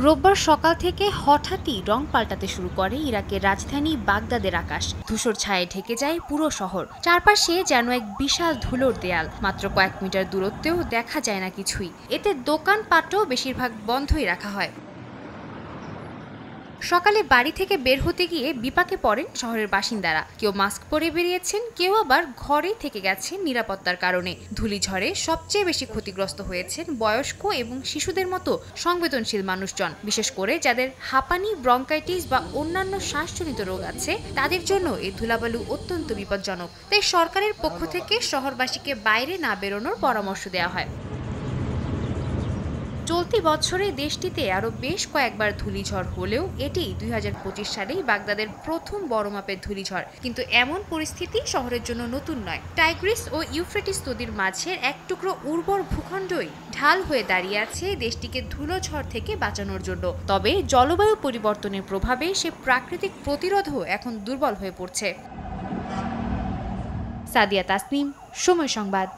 রোববার সকাল থেকে হঠাৎই রং পাল্টাতে শুরু করে ইরাকের রাজধানী বাগদাদের আকাশ। ধূসর ছায়ায় ঢেকে যায় পুরো শহর। চারপাশে যেন এক বিশাল ধুলোর দেয়াল। মাত্র কয়েক মিটার দূরত্বেও দেখা যায় না কিছুই। এতে দোকানপাটও বেশিরভাগ বন্ধই রাখা হয়। সকালে বাড়ি থেকে বের হতে গিয়ে বিপাকে পড়েন শহরের বাসিন্দারা। কেউ মাস্ক পরে বেরিয়েছেন, কেউ আবার ঘরেই থেকে গেছেন নিরাপত্তার কারণে। ধূলিঝড়ে সবচেয়ে বেশি ক্ষতিগ্রস্ত হয়েছেন বয়স্ক এবং শিশুদের মতো সংবেদনশীল মানুষজন। বিশেষ করে যাদের হাঁপানি, ব্রঙ্কাইটিস বা অন্যান্য শ্বাসজনিত রোগ আছে, তাদের জন্য এই ধুলাবালু অত্যন্ত বিপজ্জনক। তাই সরকারের পক্ষ থেকে শহরবাসীকে বাইরে না বেরোনোর পরামর্শ দেওয়া হয়। চলতি বছরে দেশটিতে আরও বেশ কয়েকবার ধূলিঝড় হলেও এটি ২০২৫ সালেই বাগদাদের প্রথম বড় মাপের ধূলিঝড়। কিন্তু এমন পরিস্থিতি শহরের জন্য নতুন নয়। টাইগ্রিস ও ইউফ্রেটিস নদীর মাঝের এক টুকরো উর্বর ভূখণ্ডই ঢাল হয়ে দাঁড়িয়ে আছে দেশটিকে ধুলোঝড় থেকে বাঁচানোর জন্য। তবে জলবায়ু পরিবর্তনের প্রভাবে সে প্রাকৃতিক প্রতিরোধও এখন দুর্বল হয়ে পড়ছে। সাদিয়া তাসনিম, সময় সংবাদ।